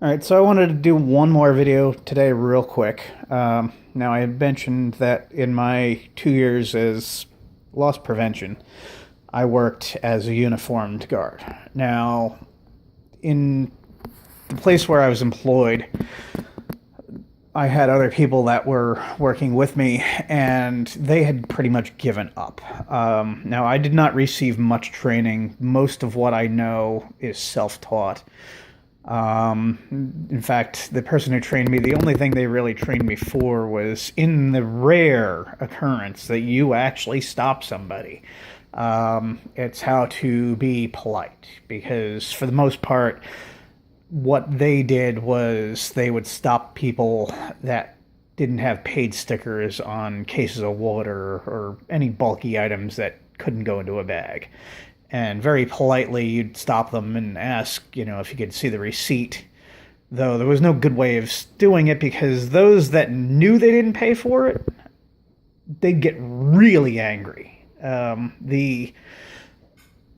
All right, so I wanted to do one more video today, real quick. Now, I had mentioned that in my 2 years as loss prevention, I worked as a uniformed guard. Now, in the place where I was employed, I had other people that were working with me, and they had pretty much given up. Now, I did not receive much training. Most of what I know is self-taught. In fact, the person who trained me, the only thing they really trained me for was in the rare occurrence that you actually stop somebody. It's how to be polite, because for the most part, what they did was they would stop people that didn't have paid stickers on cases of water or any bulky items that couldn't go into a bag. And very politely, you'd stop them and ask, if you could see the receipt. Though there was no good way of doing it, because those that knew they didn't pay for it, they'd get really angry. The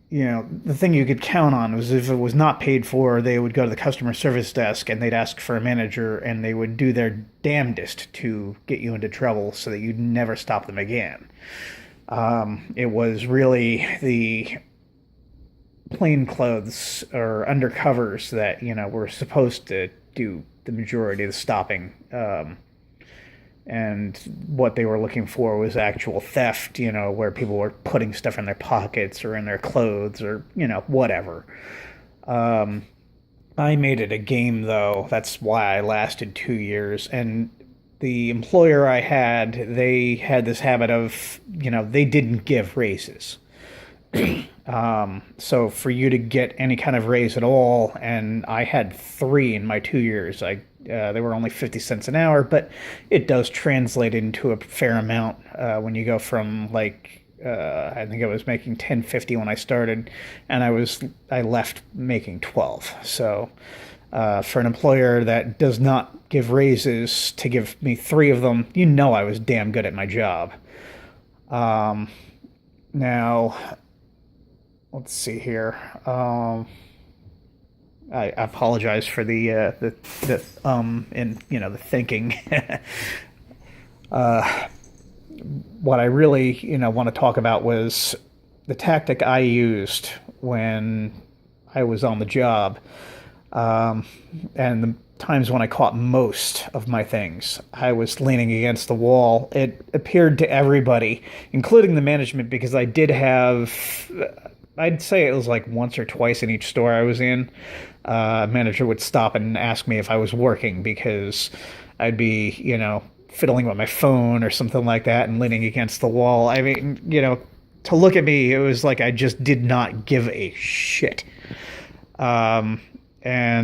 thing you could count on was if it was not paid for, they would go to the customer service desk and they'd ask for a manager, and they would do their damnedest to get you into trouble so that you'd never stop them again. It was really the plainclothes or undercovers that were supposed to do the majority of the stopping, and what they were looking for was actual theft, where people were putting stuff in their pockets or in their clothes or whatever. I made it a game, though. That's why I lasted 2 years. And the employer I had, they had this habit of they didn't give raises. So for you to get any kind of raise at all, and I had 3 in my 2 years. They were only 50 cents an hour, but it does translate into a fair amount when you go from I think I was making $10.50 when I started, and I left making 12. So for an employer that does not give raises, to give me 3 of them, I was damn good at my job. Now, let's see here. I apologize for the and the thinking. What I really want to talk about was the tactic I used when I was on the job, and the times when I caught most of my things. I was leaning against the wall. It appeared to everybody, including the management, because I did have, I'd say it was like once or twice in each store I was in, a manager would stop and ask me if I was working, because I'd be, fiddling with my phone or something like that and leaning against the wall. I mean, to look at me, it was like I just did not give a shit. And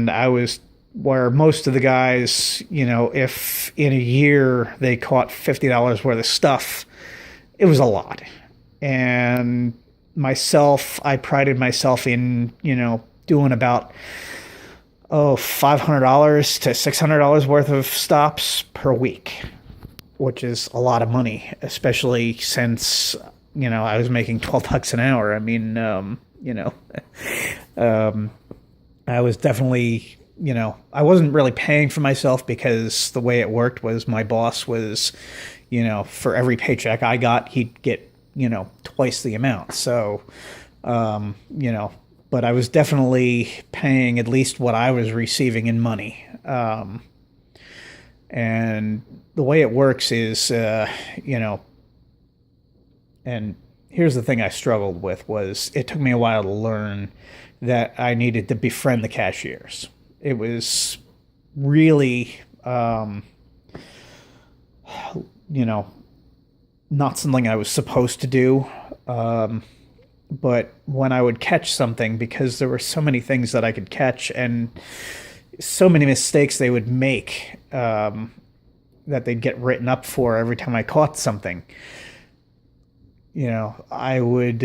I was where most of the guys, if in a year they caught $50 worth of stuff, it was a lot. And myself, I prided myself in, doing about $500 to $600 worth of stops per week, which is a lot of money, especially since I was making $12 an hour. I mean, I was definitely, I wasn't really paying for myself, because the way it worked was my boss was, for every paycheck I got, he'd get twice the amount. So, but I was definitely paying at least what I was receiving in money. And the way it works is, and here's the thing I struggled with was it took me a while to learn that I needed to befriend the cashiers. It was really, not something I was supposed to do. But when I would catch something, because there were so many things that I could catch and so many mistakes they would make, that they'd get written up for every time I caught something, I would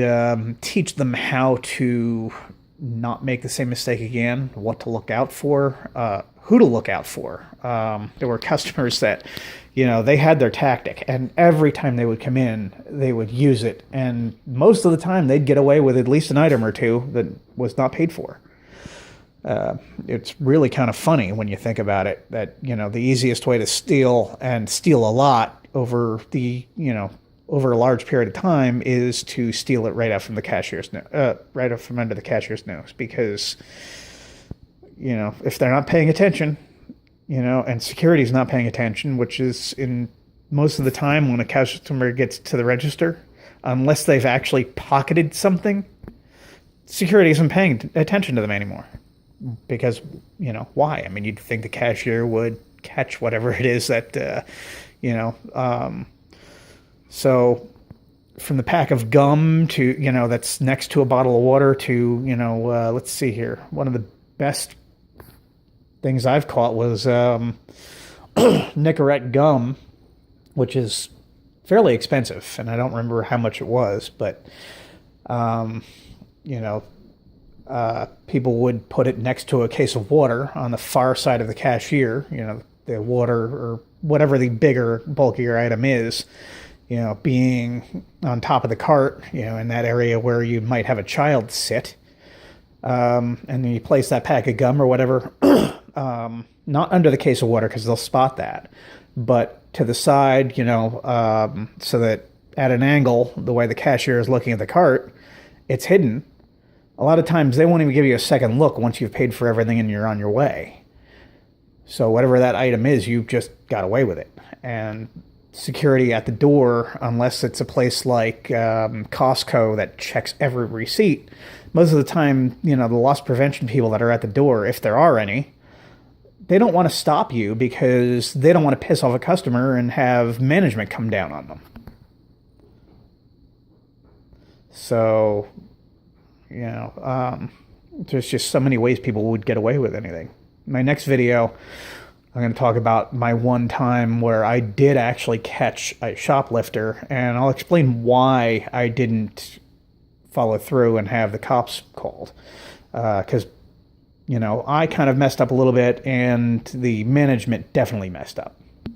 teach them how to not make the same mistake again, what to look out for, who to look out for. There were customers that, they had their tactic, and every time they would come in, they would use it. And most of the time, they'd get away with at least an item or two that was not paid for. It's really kind of funny when you think about it that, the easiest way to steal and steal a lot over a large period of time is to steal it right out from the cashier's right out from under the cashier's nose, because if they're not paying attention, and security's not paying attention, which is in most of the time when a customer gets to the register, unless they've actually pocketed something, security isn't paying attention to them anymore. Because, why? I mean, you'd think the cashier would catch whatever it is that, so from the pack of gum to, that's next to a bottle of water to, let's see here. One of the best things I've caught was Nicorette gum, which is fairly expensive, and I don't remember how much it was, but, people would put it next to a case of water on the far side of the cashier, the water or whatever the bigger, bulkier item is, being on top of the cart, in that area where you might have a child sit. And then you place that pack of gum or whatever, not under the case of water because they'll spot that, but to the side, so that at an angle, the way the cashier is looking at the cart, it's hidden. A lot of times they won't even give you a second look once you've paid for everything and you're on your way. So whatever that item is, you've just got away with it. And security at the door, unless it's a place like Costco that checks every receipt, most of the time, the loss prevention people that are at the door, if there are any, they don't want to stop you because they don't want to piss off a customer and have management come down on them. So, there's just so many ways people would get away with anything. My next video, I'm going to talk about my one time where I did actually catch a shoplifter, and I'll explain why I didn't follow through and have the cops called. Because, I kind of messed up a little bit, and the management definitely messed up.